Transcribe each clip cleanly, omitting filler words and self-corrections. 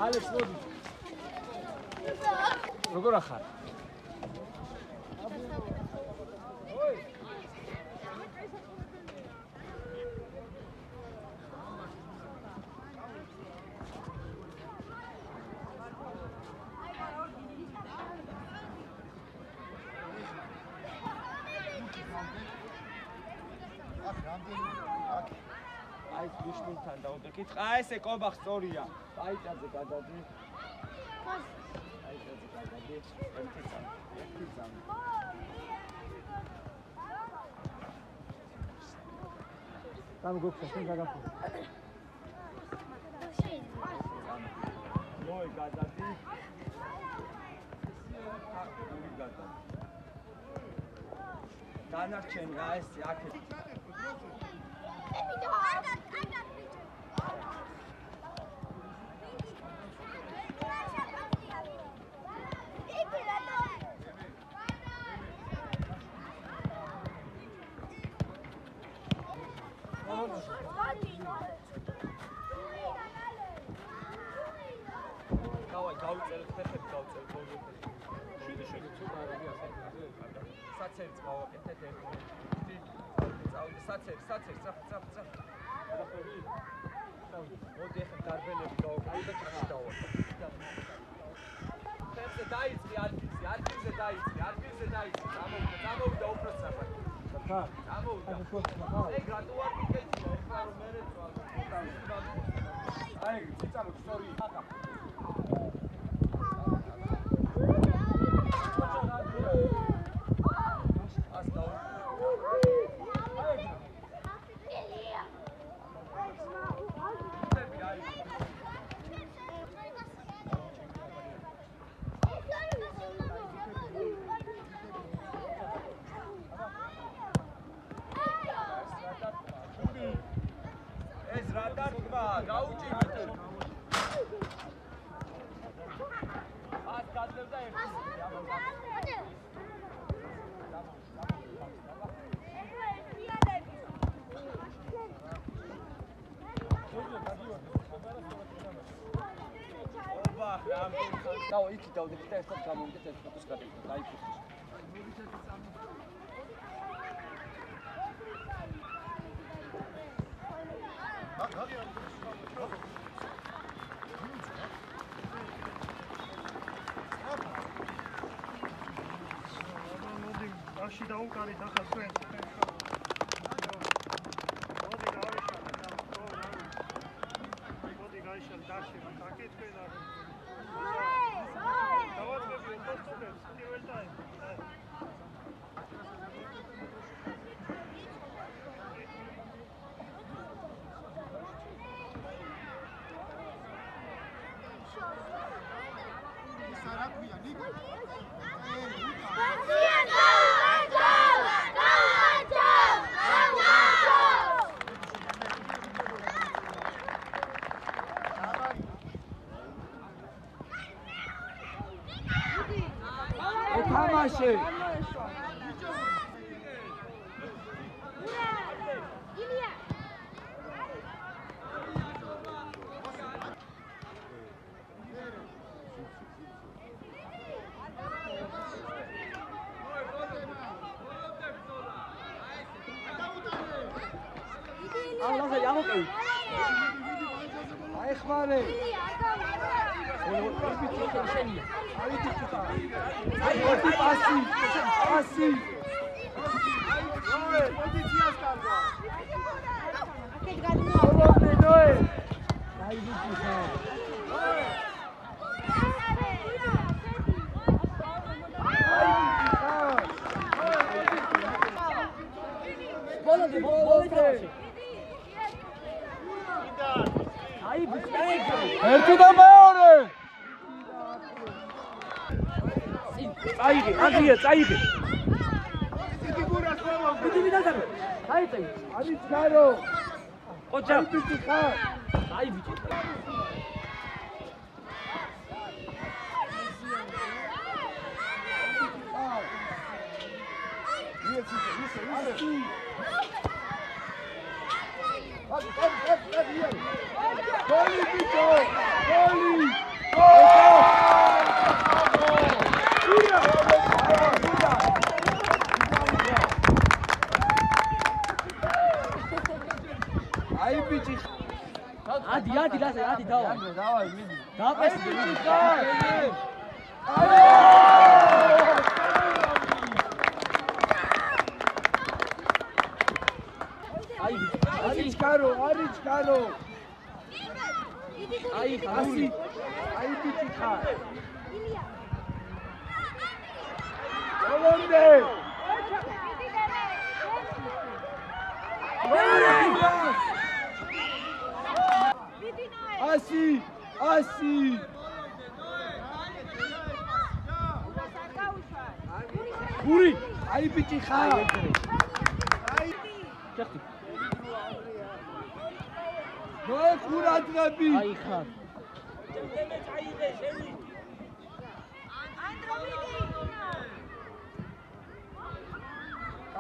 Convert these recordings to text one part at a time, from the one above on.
ალექს მოდი. როგორ ახარ? აი გუშმინთან დაუდგეთ. აი ესე კომბახ სწორია. აი ჭაძე გადადი. აი ჭაძე გადადი. ერთი წამი. там გოფშენ შენ გაგაფო. ნოი გადადი. დანარჩენი აი ეს აქეთ. დავაი გავიწერეთ ფეხები გავიწერეთ გოლები. შვიდი თუ კარგი ასეთზე კარგი. საცერიც გავაკეთეთ ერთი. წავიდე საცერი წაფ. გადახვედი. მოდი ახლა გარბელები გავაკეთე და ჩაში დავაყო. ფეხზე დაიწყი ადგილზე დაიწყი. გამოვიდა უბრალოდ საფარ. გამოვიდა. ეგ რატოა კეთილი ახლა რომ მე რეწვა. აი ციცამო სწორი ხატა. ეს რა დარტყმა გაუჭირეთ ას გადლებდა ერთი დაო იქ დავდეთ და ერთად გამოვიდეთ ეს ფოტოს გადავიდეთ დაიფუძნეთ Აში დაუკარით ახლა თქვენ. მოდი გაიშალ დაში დაკეთე და დავაწყები პოსტებს პირველთან. სარაქვია ნიკო. თამაში ალაზა ამოკევი აიხმარე აი ერთი პასი პოზიციას კარგა აკეთ გადმოვიდე აი ვიცი ხა ბოლოდე აი ვიცი ერთი და მეორე წაიღე ფიგურას მოვა ვიდი ვიდაგარ დაიწევი ამის გარო ოჯა ვიცი ხარ აი ვიცი ისე ადი დავა. დავაი მიდი. დააპესდი მიდი. არიჩკარო. აი ასი. აი ბიჭი ხარ. ბოლომდე. ასი. გური, აი ბიჭი ხარ. ჩახტი. ნოე ყურადღები. აი ხარ.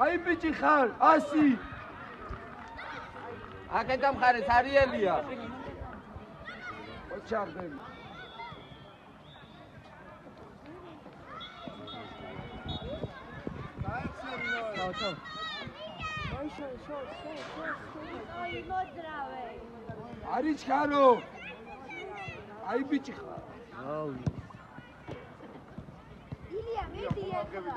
აი ბიჭი ხარ, 100. აკეთა მხარეს არიელია. ოჩარდები. ჩაო. არიჩკარო. აი ბიჭი ხარ. აუ. ილია მიდი ახლა.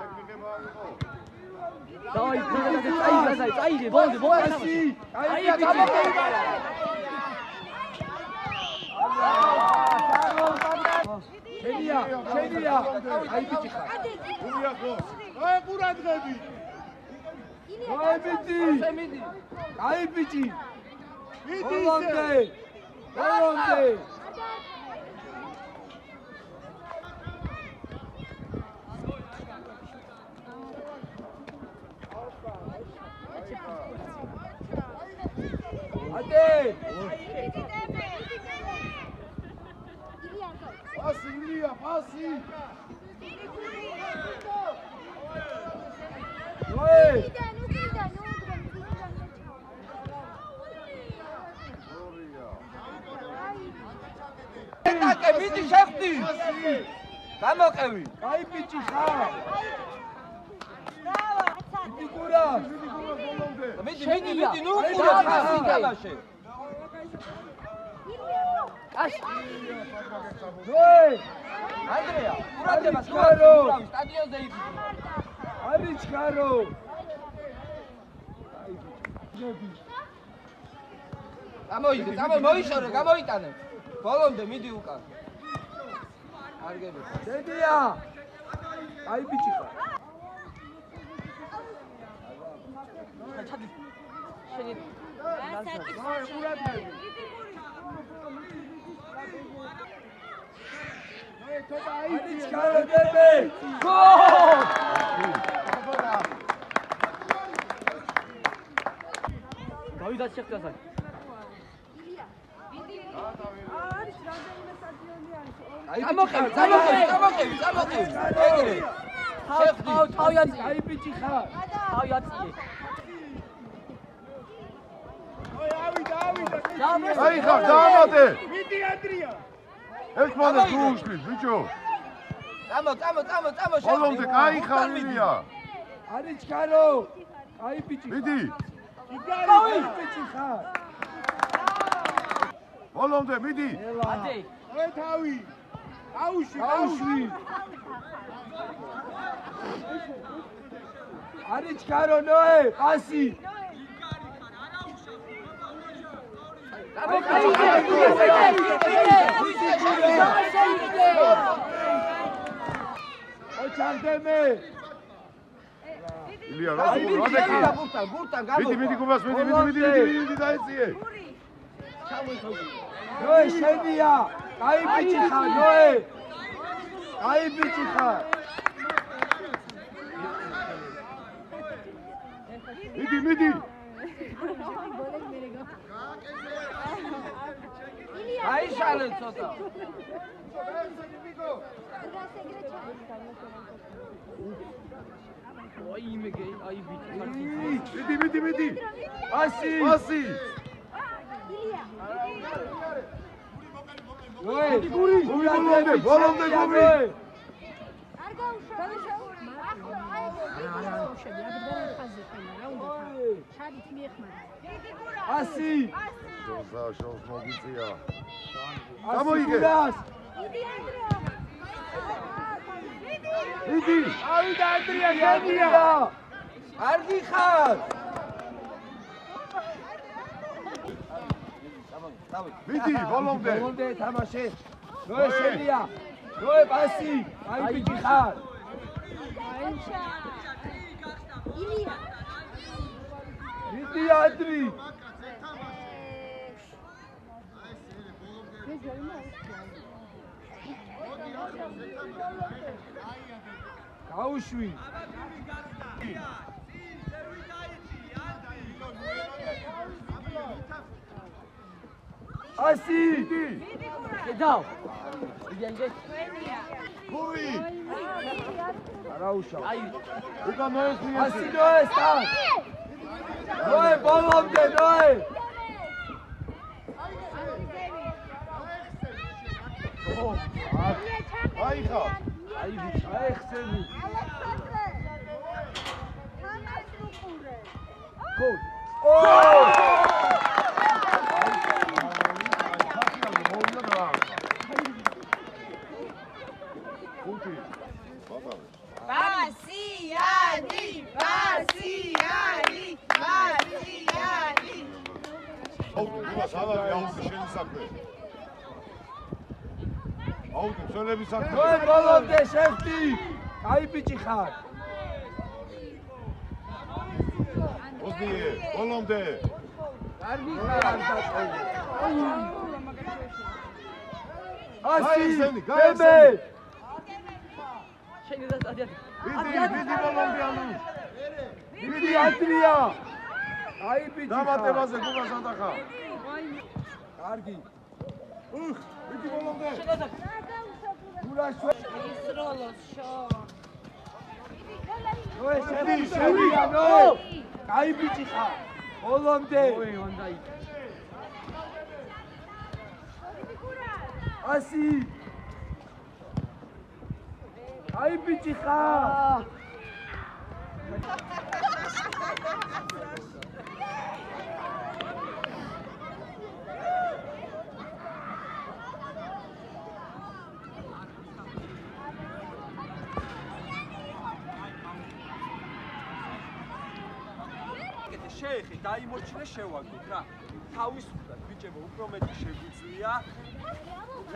დავაი, წაიღე, ბოლომდე. აი ბიჭი. შენია. აი ბიჭი ხარ. გურია ხოს. აი ყურადღები. აი ბიჭი. აი ბიჭი. მიდი ბოლომდე. ატე. ილია, პასი. ნოე. აკე მიდი შეხტი. გამოყევი. აი ბიჭი ხარ. გურა. მიდი ნუ ყურა ხასი თამაშე. აში. ნოე. ანდრეა, ყურადღება ჩქარო. სტადიონზე იყო. არიჩქარო. გამოიგე, მოიშორე, გამოიტანე. ბოლომდე მიდი უკან. კარგები. დედია. აი ბიჭი ხარ. ჩადი. შენი არიჩქარო დებე. გავიდა შეხვდასა. გამოყევი. ეგრე. თავი აწი. აი ბიჭი ხარ. თავი აწი. აი ხარ, დაამატე. მიდი ადრია. ეს მონდა გუშლის, ბიჭო. წამო. ბოლომდე კაი ხარ ილია. არიჩქარო. აი ბიჭი. მიდი. აი ბიჭი ხარ. ბოლომდე მიდი. აწი. აი თავი. აუში. არიჩქარო ნოე, პასი. ოჩარდემე. ილია, რა დაკი? გურთან მიდი გუბას, მიდი დაეციე. ნოე შენია. აი ბიჭი ხარ, ნოე. აი ბიჭი ხარ. მიდი. აიშალე ცოტა. აი იმეგე, აი ბიჭი ხარ. მიდი. პასი. ნოე, გური. ბოლომდე გური. არ გაუშვა. პასი. შოს მოგიწია. გამოიგე. იდი ანდრია. მიდი. ავიდა ანდრია გენია. არ გიხარ. მიდი, ბოლომდე. ბოლომდე თამაში. ნოე შენია. ნოე პასი. აი ბიჭი ხარ. აიჩა. ილია. მიდი ადრი. გაუშვი. ასი. დაო. იგენგე. გუი. არა უშავ. აი, უკან მოეს ასი მიესი. ნოე სტარ. ნოე ბოლომდე ნოე. აი ხა. აი ბიჭი, აი ხსენი. გოლ. ო! აუდი წელების საქმე. ნოე ბოლომდე შეხტი. აი ბიჭი ხარ. ოზდიე, ბოლომდე. არ გიხარ არ დაწყობი. აი, ასი. ესენი, ბებე. გაესენი. შენიდა სტადიატი. მიდი ბოლომდე ანუ. მიდი ადრია. აი ბიჭი ხარ. დამატებაზე გუბას ატახა. კარგი. მიდი ბოლომდე. გულაშვე. ისროლოს შო. ნოე შეხტი. შევიდა, ნოე. აი ბიჭი ხარ. ბოლომდე. ოი, ვანდაი. ასი. აი ბიჭი ხარ. შეეხი დაიმორჩილე შევაგდოთ რა. თავისუფლად ბიჭებო უფრო მეტი შეგვიძლია.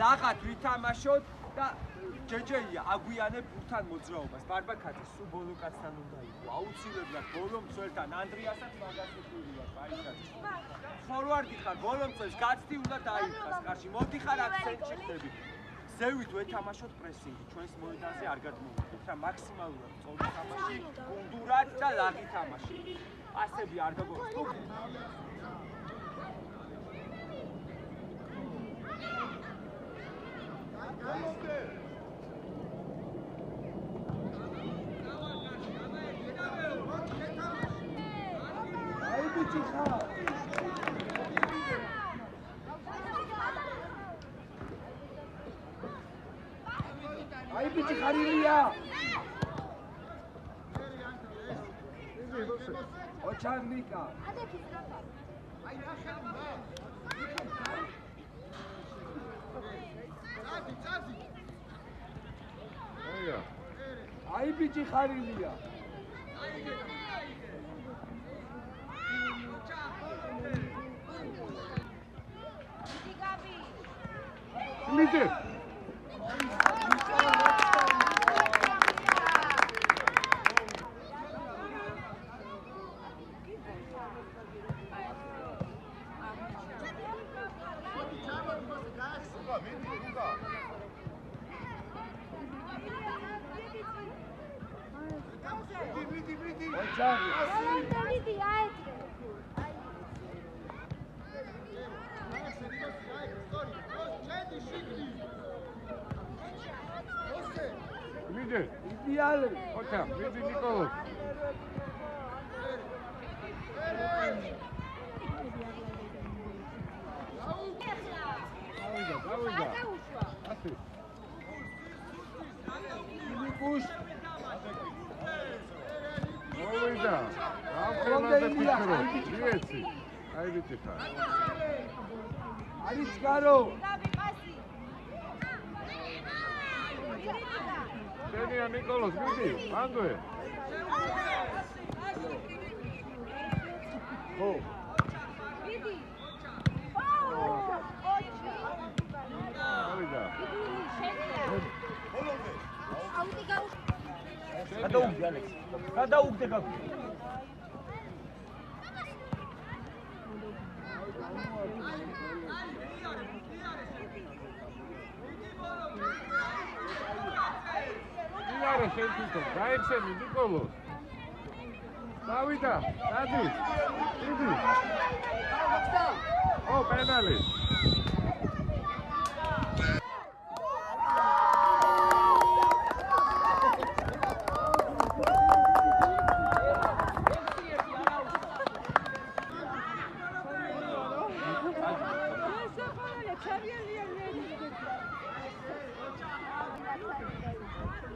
ლაღად ვითამაშოთ და ჯეჯეია აგვიანებ ბურთან მოძრაობას. ბარბაკაძე სულ ბოლო კაცთან უნდა იყო. აუცილებლად ბოლომ წელთან ანდრიასაც მაგას უშვებია, კაისაც. ფორვარდი ხარ, ბოლომ წელს გაცდი უნდა დაიხას კარში. მოდიხარ აქცენტში ხდები. ზევით ვეთამაშოთ პრესინგი. ჩვენს მოედანზე არ გადმოვიდეთ რა, მაქსიმალურად სწორი თამაში, გუნდურად და ლაღი თამაში. ასები არ გაგოხსნო. აი ბიჭი ხარ. აი ბიჭი ხარილია. ოჩარნიკა. აი ბიჭი ხარილია. მიდი. მიდი. იდეალი. ოჩა, მიდი ნიკოლო. გავიდა. ასე. კუშ. მოვიდა. ამ ხელაზე ფიქრო. მიეცი. აი ვიცი ხარ. არის გარო. შენია ნიკოლოზ, მიდი, ანდვე. ხო. მიდი. ავიდა. აუდი გაუ. გადაუგდე ალექსი. გადაუგდე გაგ. იარე შენ თვითონ გაიხსენი ნიკოლოზ. დავიდა, დადი. მიდი. ო, პენალი.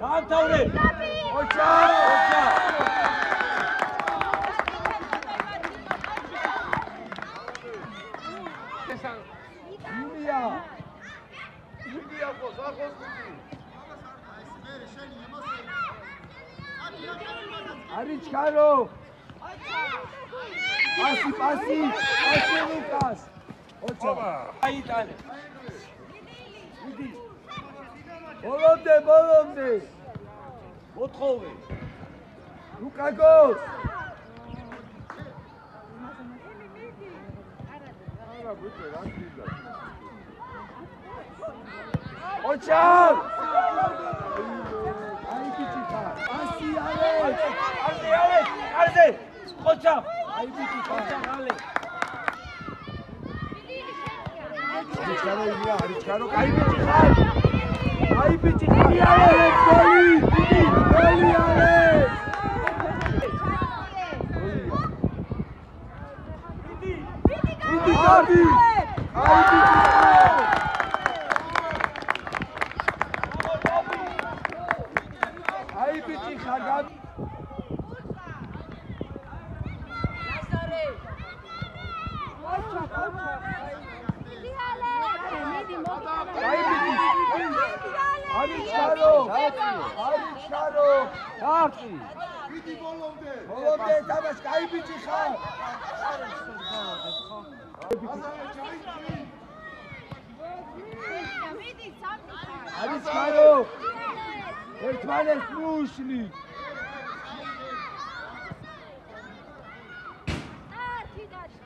დაამთავრე. ოჩა. იულია. იულია ყოს, ახოს გული. არის გარო. პასი ლუკას. ოჩა. აიტანე. მიდი. ბოლომდე. მოთხოვე. ლუკა გოს. არა, ბიჭო, რა გინდა? ოჩა. აი ბიჭი ხარ. პასი ალექს. კარზე. ხოჩა. აი ბიჭი ხარ. ალე. არის გარო იულია, არის გარო. აი ბიჭი ხარ. აი ბიჭი ხარ. ალექს გოლი. გოლი ალექს. მიდი გადი. აი ბიჭი ხარ. აი ბიჭი ხარ. არის გარო. დარტი. მიდი ბოლომდე. ბოლომდე თამაშ კაი ბიჭი ხარ. მიდი სამი ხარ. არის გარო. ერთმანეთს ნუშლი. ართი დაჭი.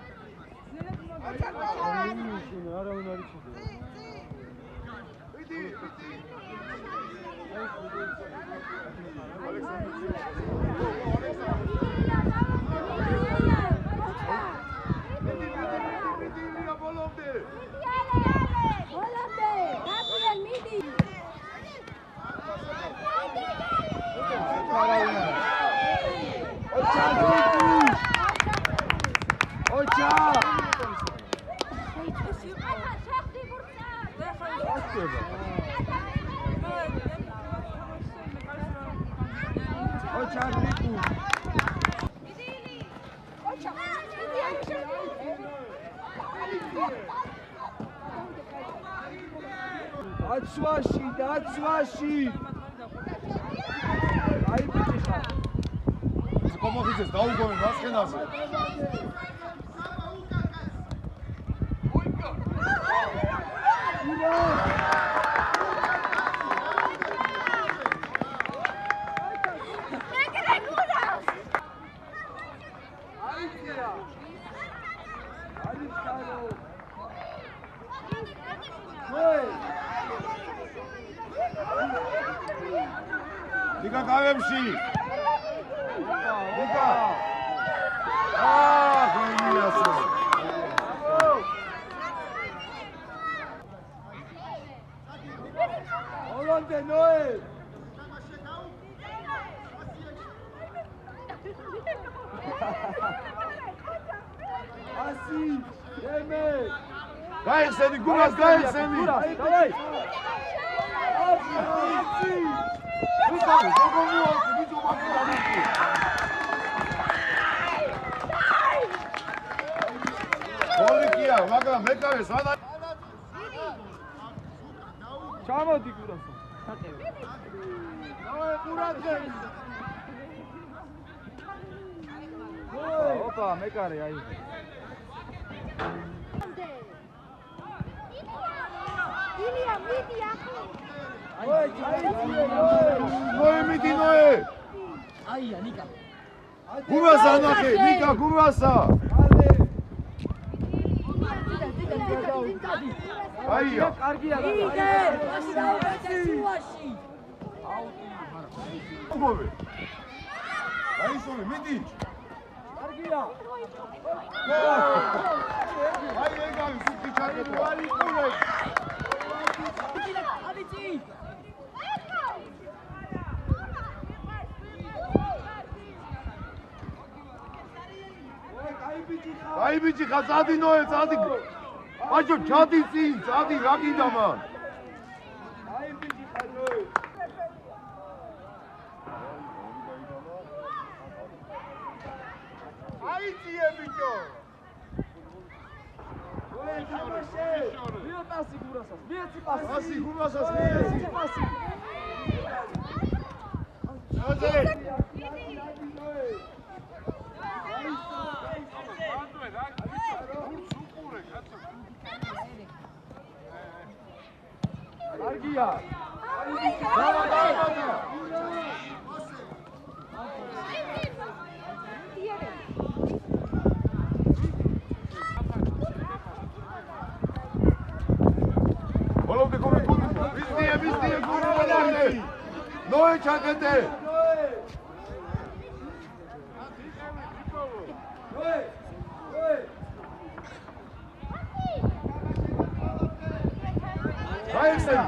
მიდი იულია ბოლომდე. ბოლომდე. დაფრენ მიდი. ოჩა. შეხდი გურტა. ოჩა რიკუ. ოჩა. მიდი დაცვაში. აი ბიჭი ხარ. კომოხიძეს დაუგონე მასხენაზე. ნიკა გავემში. ნიკა. გეიასო. ოლანდე ნოე. ასი. ემე. გაიხსენი გუნას, გაიხსენი. დავაი. ასი. ნიკა, გოგონიო, ბიჭო მაგარი. კარგია, მაგრამ მეკარე სადა ჩამოდი გურასო. ნოე ყურადღე. ოპა, მეკარე აი. ილია, მიდი ახლა. ნოე მიდი ნოე. აია ნიკა. გურასა ნახე, ნიკა გურასა. აია. კარგია. იდე, პასაუში. მოვე. აისოვე, მიდი. კარგია. აი ეგარი სუფი ჩაკეტა. აი ყურე. აბიცი. აი ბიჭი ხა წადი ნოე, წადი. ბაჭო, ჩადი წინ, წადი რა გინდა მან? აი ბიჭი ხა ნოე. აი წიე ბიჭო. ნოე თამაშე. ვიო პასი გურასას. ვიეცი პასი. ასი გურასას მიეცი. პასი. ჩაძე. კარგია. ბოლომდე გოლი გოლი. ვიზდია გურა. ნოე ჩაკეტე.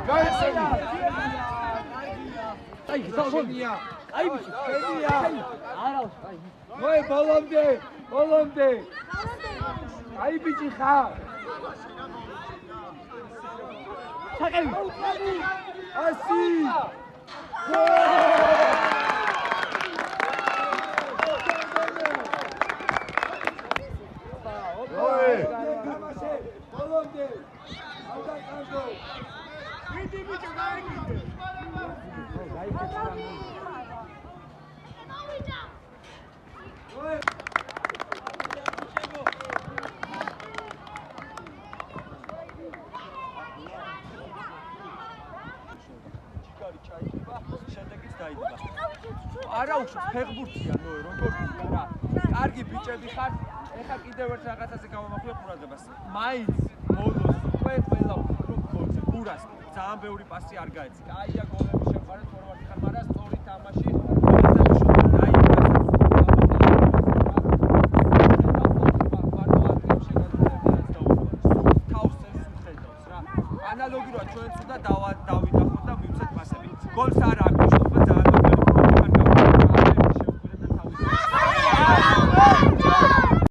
გაიხსენი. აი, გზავნია. აი ბიჭი. კენია. არა, აი. ნოე ბოლომდე. აი ბიჭი ხარ. ჩაკევი. ასი. ნოე. თამაშე. ბოლომდე. ავდა კანდო. მიდი ბიჭო გაიგიდე. არა უშვებს ფეხბურთია ნოე როგორ რა კარგი ბიჭები ხართ ეხა კიდევ ერთ რაღაცაზე გამომახვიე ყურადღებას მაინც მოდოს ყველა გოლზე გურას ძალიან ბევრი პასი არ გაეცი აია გოლები შეყარეთ ფორვარდი ხარ მაგრამ სწორი თამაში ანალოგიურად ჩვენც უნდა დავიდახოთ და მივცეთ პასები გოლს არ აქვს შეიძლება ძალიან მაგარი პრობლემა გავხსნათ და თავის